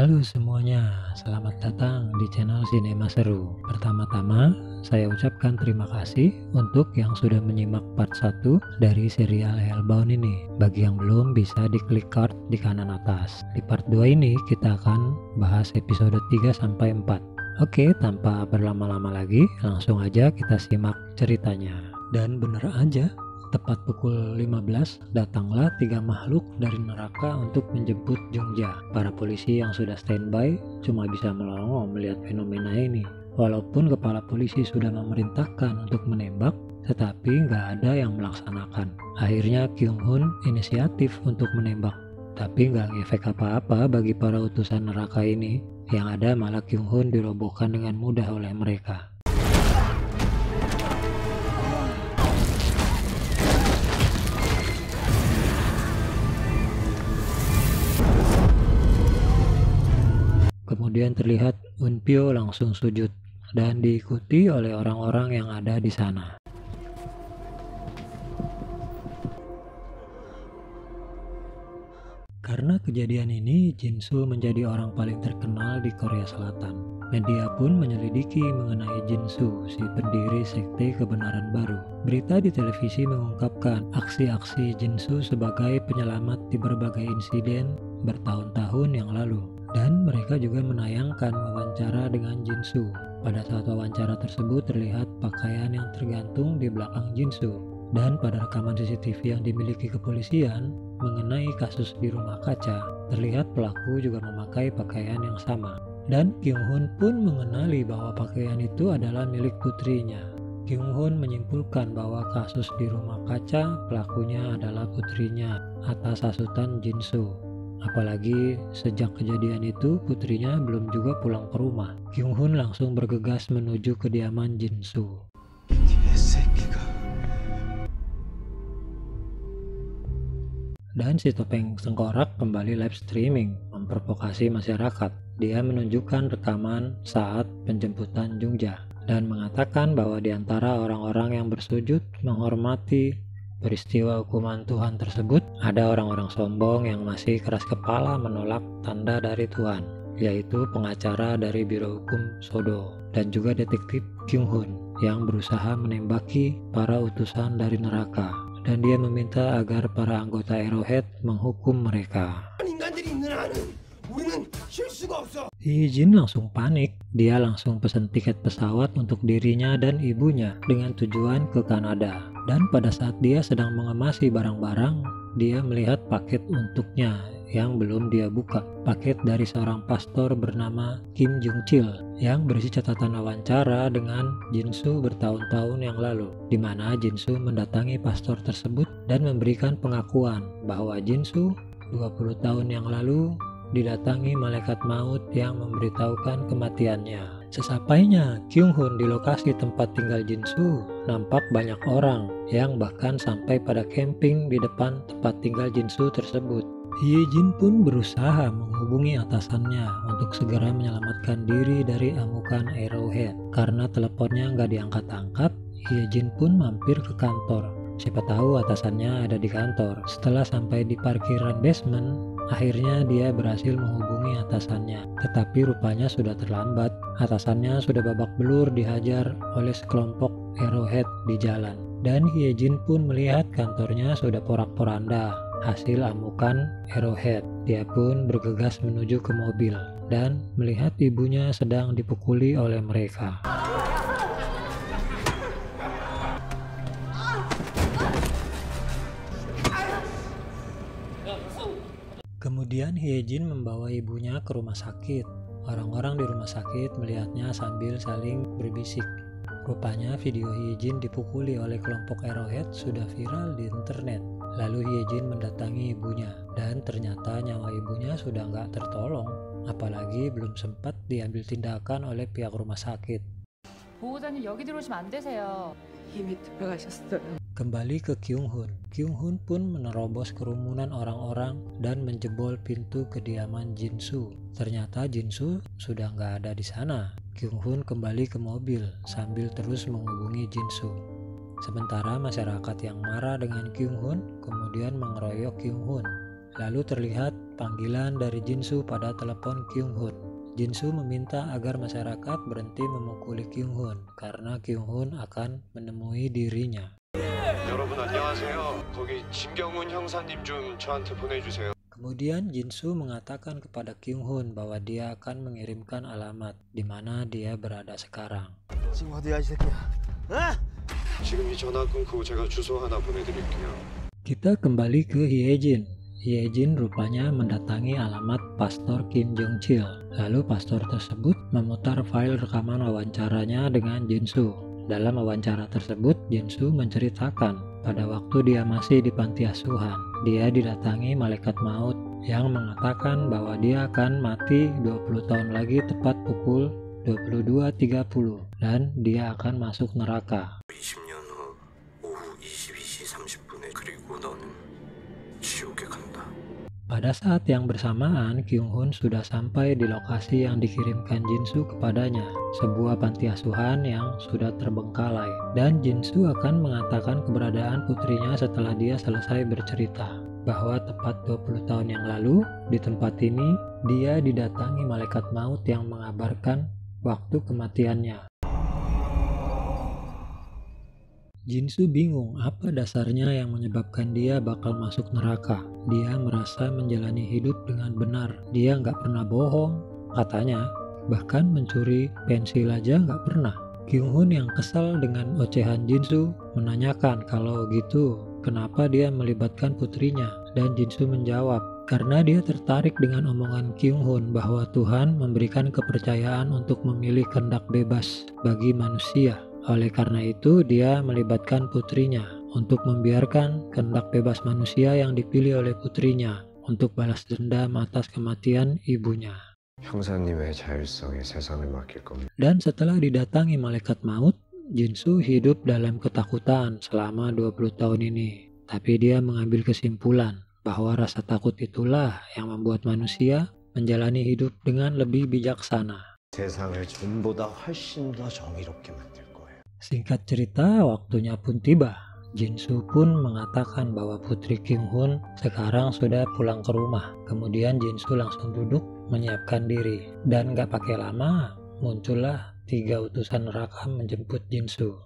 Halo semuanya, selamat datang di channel Sinema Seru. Pertama-tama, saya ucapkan terima kasih untuk yang sudah menyimak part 1 dari serial Hellbound ini. Bagi yang belum, bisa diklik card di kanan atas. Di part 2 ini, kita akan bahas episode 3-4. Oke, tanpa berlama-lama lagi, langsung aja kita simak ceritanya. Dan bener aja, tepat pukul 15, datanglah 3 makhluk dari neraka untuk menjemput Jungja. Para polisi yang sudah standby cuma bisa melongo melihat fenomena ini. Walaupun kepala polisi sudah memerintahkan untuk menembak, tetapi nggak ada yang melaksanakan. Akhirnya Kyung Hun inisiatif untuk menembak. Tapi nggak ngefek apa-apa bagi para utusan neraka ini. Yang ada malah Kyung Hun dirobohkan dengan mudah oleh mereka. Kemudian terlihat Unpyo langsung sujud dan diikuti oleh orang-orang yang ada di sana. Karena kejadian ini, Jinsu menjadi orang paling terkenal di Korea Selatan. Media pun menyelidiki mengenai Jinsu, si pendiri sekte kebenaran baru. Berita di televisi mengungkapkan aksi-aksi Jinsu sebagai penyelamat di berbagai insiden bertahun-tahun yang lalu. Dan mereka juga menayangkan wawancara dengan Jinsu. Pada saat wawancara tersebut terlihat pakaian yang tergantung di belakang Jinsu. Dan pada rekaman CCTV yang dimiliki kepolisian mengenai kasus di rumah kaca, terlihat pelaku juga memakai pakaian yang sama. Dan Kyung Hun pun mengenali bahwa pakaian itu adalah milik putrinya. Kyung Hun menyimpulkan bahwa kasus di rumah kaca pelakunya adalah putrinya atas hasutan Jinsu. Apalagi sejak kejadian itu putrinya belum juga pulang ke rumah. Kyung Hun langsung bergegas menuju kediaman Jinsu. Dan si topeng tengkorak kembali live streaming memprovokasi masyarakat. Dia menunjukkan rekaman saat penjemputan Jungja dan mengatakan bahwa di antara orang-orang yang bersujud menghormati peristiwa hukuman Tuhan tersebut, ada orang-orang sombong yang masih keras kepala menolak tanda dari Tuhan, yaitu pengacara dari Biro Hukum Sodo dan juga detektif Kyung Hun yang berusaha menembaki para utusan dari neraka, dan dia meminta agar para anggota Arrowhead menghukum mereka. Hye-jin langsung panik. Dia langsung pesan tiket pesawat untuk dirinya dan ibunya dengan tujuan ke Kanada. Dan pada saat dia sedang mengemasi barang-barang, dia melihat paket untuknya yang belum dia buka. Paket dari seorang pastor bernama Kim Jung-chil yang berisi catatan wawancara dengan Jinsu bertahun-tahun yang lalu, di mana Jinsu mendatangi pastor tersebut dan memberikan pengakuan bahwa Jinsu 20 tahun yang lalu didatangi malaikat maut yang memberitahukan kematiannya. Sesampainya Kyung Hun di lokasi tempat tinggal Jinsu, nampak banyak orang yang bahkan sampai pada camping di depan tempat tinggal Jinsu tersebut. Hye-jin pun berusaha menghubungi atasannya untuk segera menyelamatkan diri dari amukan Arrowhead. Karena teleponnya nggak diangkat-angkat, Hye-jin pun mampir ke kantor. Siapa tahu atasannya ada di kantor. Setelah sampai di parkiran basement, akhirnya dia berhasil menghubungi atasannya. Tetapi rupanya sudah terlambat. Atasannya sudah babak belur dihajar oleh sekelompok Arrowhead di jalan. Dan Hye-jin pun melihat kantornya sudah porak-poranda hasil amukan Arrowhead. Dia pun bergegas menuju ke mobil dan melihat ibunya sedang dipukuli oleh mereka. Kemudian Hye-jin membawa ibunya ke rumah sakit. Orang-orang di rumah sakit melihatnya sambil saling berbisik. Rupanya video Hye-jin dipukuli oleh kelompok Arrowhead sudah viral di internet. Lalu Hye-jin mendatangi ibunya dan ternyata nyawa ibunya sudah nggak tertolong. Apalagi belum sempat diambil tindakan oleh pihak rumah sakit. 보호자님 여기 들어오시면 안 되세요. 이미 들어가셨어요. Kembali ke Kyung Hun. Kyung Hun pun menerobos kerumunan orang-orang dan menjebol pintu kediaman Jinsu. Ternyata Jinsu sudah nggak ada di sana. Kyung Hun kembali ke mobil sambil terus menghubungi Jinsu. Sementara masyarakat yang marah dengan Kyung Hun kemudian mengeroyok Kyung Hun. Lalu terlihat panggilan dari Jinsu pada telepon Kyung-hun. Jinsu meminta agar masyarakat berhenti memukuli Kyung-hun karena Kyung-hun akan menemui dirinya. 여러분 안녕하세요. 거기 진경훈 형사님 좀 저한테 보내주세요. Kemudian Jinsu mengatakan kepada Kyung-hun bahwa dia akan mengirimkan alamat di mana dia berada sekarang. 지금 어디야 이 새끼야? 지금 이 전화 끊고 제가 주소 하나 보내드릴게요. Kita kembali ke Hyejin. Hyejin rupanya mendatangi alamat Pastor Kim Jong-chil. Lalu pastor tersebut memutar file rekaman wawancaranya dengan Jinsu. Dalam wawancara tersebut, Jinsu menceritakan pada waktu dia masih di panti asuhan, dia didatangi malaikat maut yang mengatakan bahwa dia akan mati 20 tahun lagi tepat pukul 22.30 dan dia akan masuk neraka. 20년 후 오후 22시 30분에 그리고 너는 지옥에 간다. Pada saat yang bersamaan, Kyung-hun sudah sampai di lokasi yang dikirimkan Jinsu kepadanya, sebuah panti asuhan yang sudah terbengkalai. Dan Jinsu akan mengatakan keberadaan putrinya setelah dia selesai bercerita, bahwa tepat 20 tahun yang lalu, di tempat ini, dia didatangi malaikat maut yang mengabarkan waktu kematiannya. Jinsu bingung apa dasarnya yang menyebabkan dia bakal masuk neraka. Dia merasa menjalani hidup dengan benar. Dia nggak pernah bohong, katanya. Bahkan mencuri pensil aja nggak pernah. Kyung-hun yang kesal dengan ocehan Jinsu menanyakan kalau gitu kenapa dia melibatkan putrinya. Dan Jinsu menjawab, karena dia tertarik dengan omongan Kyung-hun bahwa Tuhan memberikan kepercayaan untuk memilih kehendak bebas bagi manusia. Oleh karena itu, dia melibatkan putrinya untuk membiarkan kehendak bebas manusia yang dipilih oleh putrinya untuk balas dendam atas kematian ibunya. 형사님의 자율성에 세상을 맡길 겁니다. Dan setelah didatangi malaikat maut, Jinsu hidup dalam ketakutan selama 20 tahun ini. Tapi dia mengambil kesimpulan bahwa rasa takut itulah yang membuat manusia menjalani hidup dengan lebih bijaksana. 세상을 전보다 훨씬 더 정의롭게 만들 거예요. Singkat cerita, waktunya pun tiba. Jinsu pun mengatakan bahwa putri Kyung-hun sekarang sudah pulang ke rumah. Kemudian Jinsu langsung duduk menyiapkan diri. Dan gak pakai lama, muncullah 3 utusan neraka menjemput Jinsu.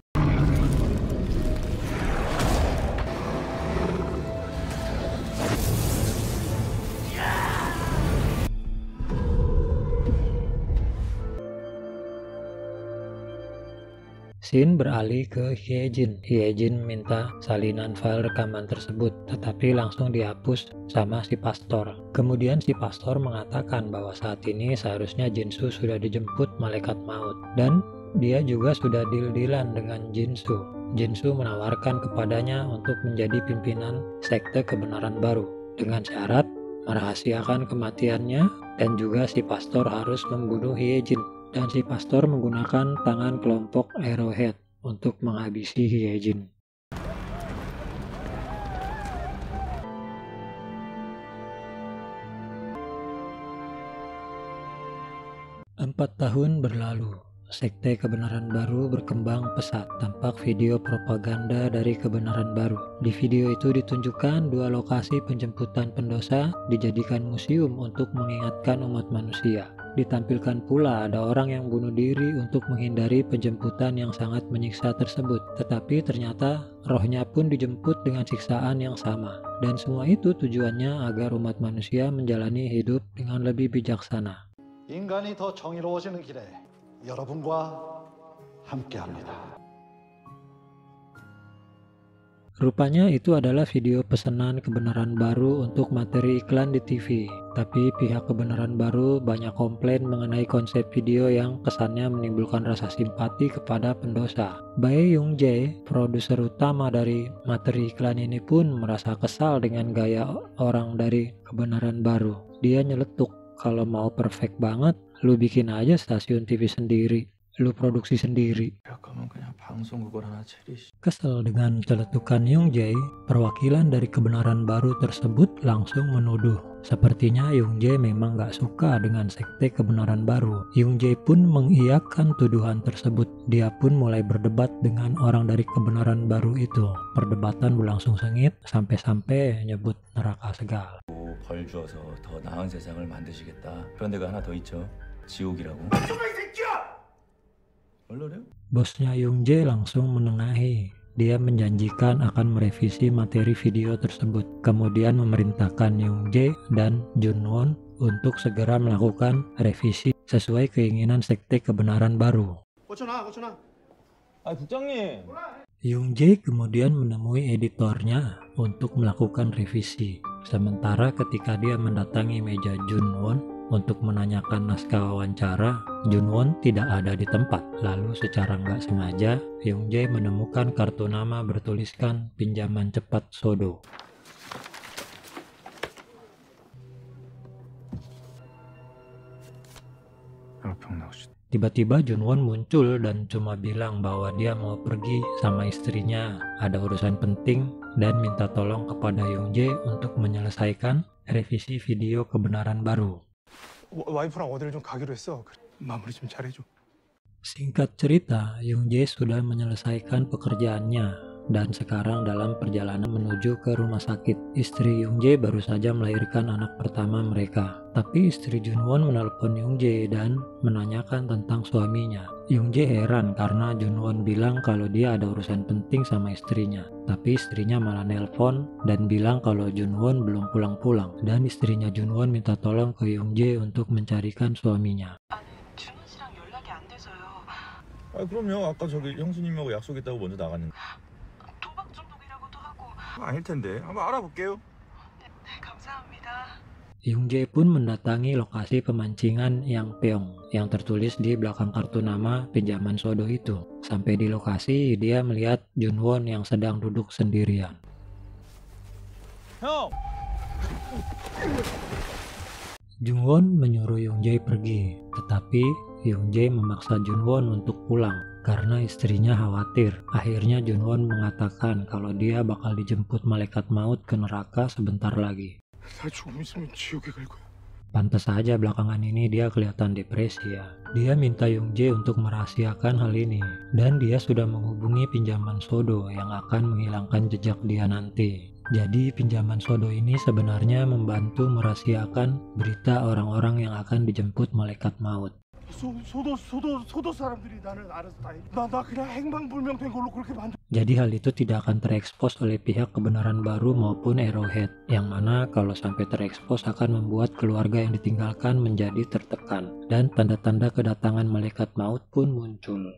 Scene beralih ke Hyejin. Hyejin minta salinan file rekaman tersebut, tetapi langsung dihapus sama si pastor. Kemudian si pastor mengatakan bahwa saat ini seharusnya Jinsu sudah dijemput malaikat maut. Dan dia juga sudah deal-dealan dengan Jinsu. Jinsu menawarkan kepadanya untuk menjadi pimpinan sekte kebenaran baru, dengan syarat merahasiakan kematiannya dan juga si pastor harus membunuh Hyejin. Dan si pastor menggunakan tangan kelompok Arrowhead untuk menghabisi Hyejin. Empat tahun berlalu. Sekte kebenaran baru berkembang pesat. Tampak video propaganda dari kebenaran baru. Di video itu ditunjukkan 2 lokasi penjemputan pendosa dijadikan museum untuk mengingatkan umat manusia. Ditampilkan pula ada orang yang bunuh diri untuk menghindari penjemputan yang sangat menyiksa tersebut. Tetapi ternyata rohnya pun dijemput dengan siksaan yang sama. Dan semua itu tujuannya agar umat manusia menjalani hidup dengan lebih bijaksana. 인간이 더 정의로워지는 길에 여러분과 함께합니다. Rupanya itu adalah video pesanan kebenaran baru untuk materi iklan di TV. Tapi pihak kebenaran baru banyak komplain mengenai konsep video yang kesannya menimbulkan rasa simpati kepada pendosa. Bae Young Jae, produser utama dari materi iklan ini pun merasa kesal dengan gaya orang dari kebenaran baru. Dia nyeletuk, kalau mau perfect banget, lu bikin aja stasiun TV sendiri, lu produksi sendiri. 그러면 그냥 방송국을 하나 차리시. Kesel dengan celetukan Young Jae, perwakilan dari kebenaran baru tersebut langsung menuduh. Sepertinya Young Jae memang gak suka dengan sekte kebenaran baru. Young Jae pun mengiyakan tuduhan tersebut. Dia pun mulai berdebat dengan orang dari kebenaran baru itu. Perdebatan berlangsung sengit sampai-sampai nyebut neraka segala. 벌 주어서 더 나은 세상을 만드시겠다. 그런 데가 하나 더 있죠. 지옥이라고. 얼른 Bosnya Young Jae langsung menengahi. Dia menjanjikan akan merevisi materi video tersebut. Kemudian memerintahkan Young Jae dan Junwon untuk segera melakukan revisi sesuai keinginan sekte kebenaran baru. 아 국장님. Young Jae kemudian menemui editornya untuk melakukan revisi. Sementara ketika dia mendatangi meja Junwon untuk menanyakan naskah wawancara, Junwon tidak ada di tempat. Lalu secara nggak sengaja, Young Jae menemukan kartu nama bertuliskan pinjaman cepat Sodo. Tiba-tiba Junwon muncul dan cuma bilang bahwa dia mau pergi sama istrinya, ada urusan penting, dan minta tolong kepada Young Jae untuk menyelesaikan revisi video kebenaran baru. 와이프랑 어디를 좀 가기로 했어. 마무리 좀 잘해줘. Singkat cerita, Young Jae sudah menyelesaikan pekerjaannya dan sekarang dalam perjalanan menuju ke rumah sakit. Istri Young Jae baru saja melahirkan anak pertama mereka. Tapi istri Junwon menelpon Young Jae dan menanyakan tentang suaminya. Young Jae heran karena Junwon bilang kalau dia ada urusan penting sama istrinya. Tapi istrinya malah nelpon dan bilang kalau Junwon belum pulang-pulang. Dan istrinya Junwon minta tolong ke Young Jae untuk mencarikan suaminya. 준원 씨랑 연락이 안 돼서요. 아 그럼요. 아까 저기 형수님하고 약속했다고 먼저 나갔는데. 도박 중독이라고도 하고. 아닐 텐데. 한번 알아볼게요. 네, 감사합니다. Young Jae pun mendatangi lokasi pemancingan Yangpyeong yang tertulis di belakang kartu nama pinjaman Sodo itu. Sampai di lokasi, dia melihat Junwon yang sedang duduk sendirian. 형. Junwon menyuruh Young Jae pergi, tetapi Young Jae memaksa Junwon untuk pulang karena istrinya khawatir. Akhirnya Junwon mengatakan kalau dia bakal dijemput malaikat maut ke neraka sebentar lagi. 나 조금 있으면 지옥에 갈 거야. Pantas saja belakangan ini dia kelihatan depresi ya. Dia minta Young Jae untuk merahasiakan hal ini. Dan dia sudah menghubungi pinjaman Sodo yang akan menghilangkan jejak dia nanti. Jadi pinjaman Sodo ini sebenarnya membantu merahasiakan berita orang-orang yang akan dijemput malaikat maut. 소도 사람들이 나를 알아서 다 해. 나 그냥 행방불명된 걸로 그렇게 만들. Jadi hal itu tidak akan terekspos oleh pihak kebenaran baru maupun Arrowhead, yang mana kalau sampai terekspos akan membuat keluarga yang ditinggalkan menjadi tertekan, dan tanda-tanda kedatangan malaikat maut pun muncul.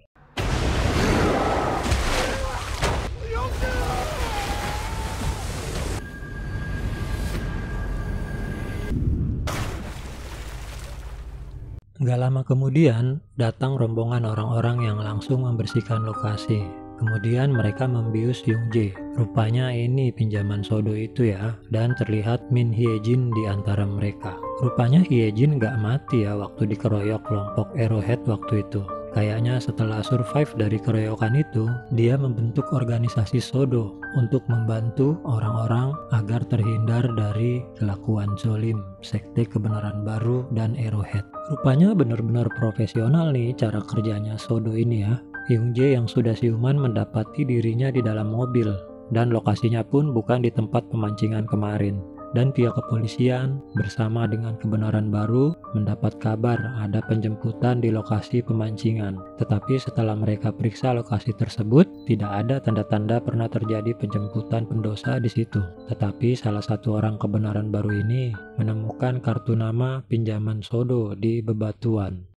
Gak lama kemudian, datang rombongan orang-orang yang langsung membersihkan lokasi. Kemudian mereka membius Young Jae. Rupanya ini pinjaman Sodo itu ya, dan terlihat Min Hye-jin di antara mereka. Rupanya Hye-jin gak mati ya waktu dikeroyok kelompok Arrowhead waktu itu. Kayaknya setelah survive dari keroyokan itu, dia membentuk organisasi Sodo untuk membantu orang-orang agar terhindar dari kelakuan zolim, sekte kebenaran baru, dan Arrowhead. Rupanya benar-benar profesional nih cara kerjanya Sodo ini ya. Young Jae yang sudah siuman mendapati dirinya di dalam mobil, dan lokasinya pun bukan di tempat pemancingan kemarin. Dan pihak kepolisian bersama dengan kebenaran baru mendapat kabar ada penjemputan di lokasi pemancingan. Tetapi setelah mereka periksa lokasi tersebut, tidak ada tanda-tanda pernah terjadi penjemputan pendosa di situ. Tetapi salah satu orang kebenaran baru ini menemukan kartu nama pinjaman Sodo di bebatuan.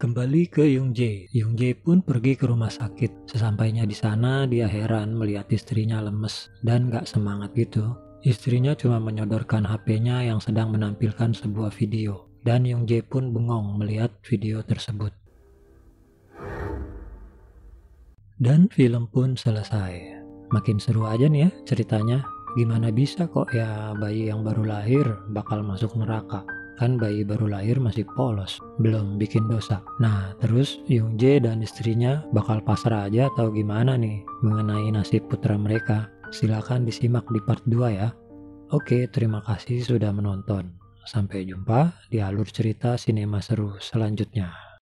Kembali ke Young Jae. Young Jae pun pergi ke rumah sakit. Sesampainya di sana, dia heran melihat istrinya lemes dan gak semangat gitu. Istrinya cuma menyodorkan HP-nya yang sedang menampilkan sebuah video. Dan Young Jae pun bengong melihat video tersebut. Dan film pun selesai. Makin seru aja nih ya ceritanya. Gimana bisa kok ya bayi yang baru lahir bakal masuk neraka. Kan bayi baru lahir masih polos, belum bikin dosa. Nah, terus Youngjae dan istrinya bakal pasrah aja atau gimana nih mengenai nasib putra mereka? Silakan disimak di part 2 ya. Oke, terima kasih sudah menonton. Sampai jumpa di alur cerita sinema seru selanjutnya.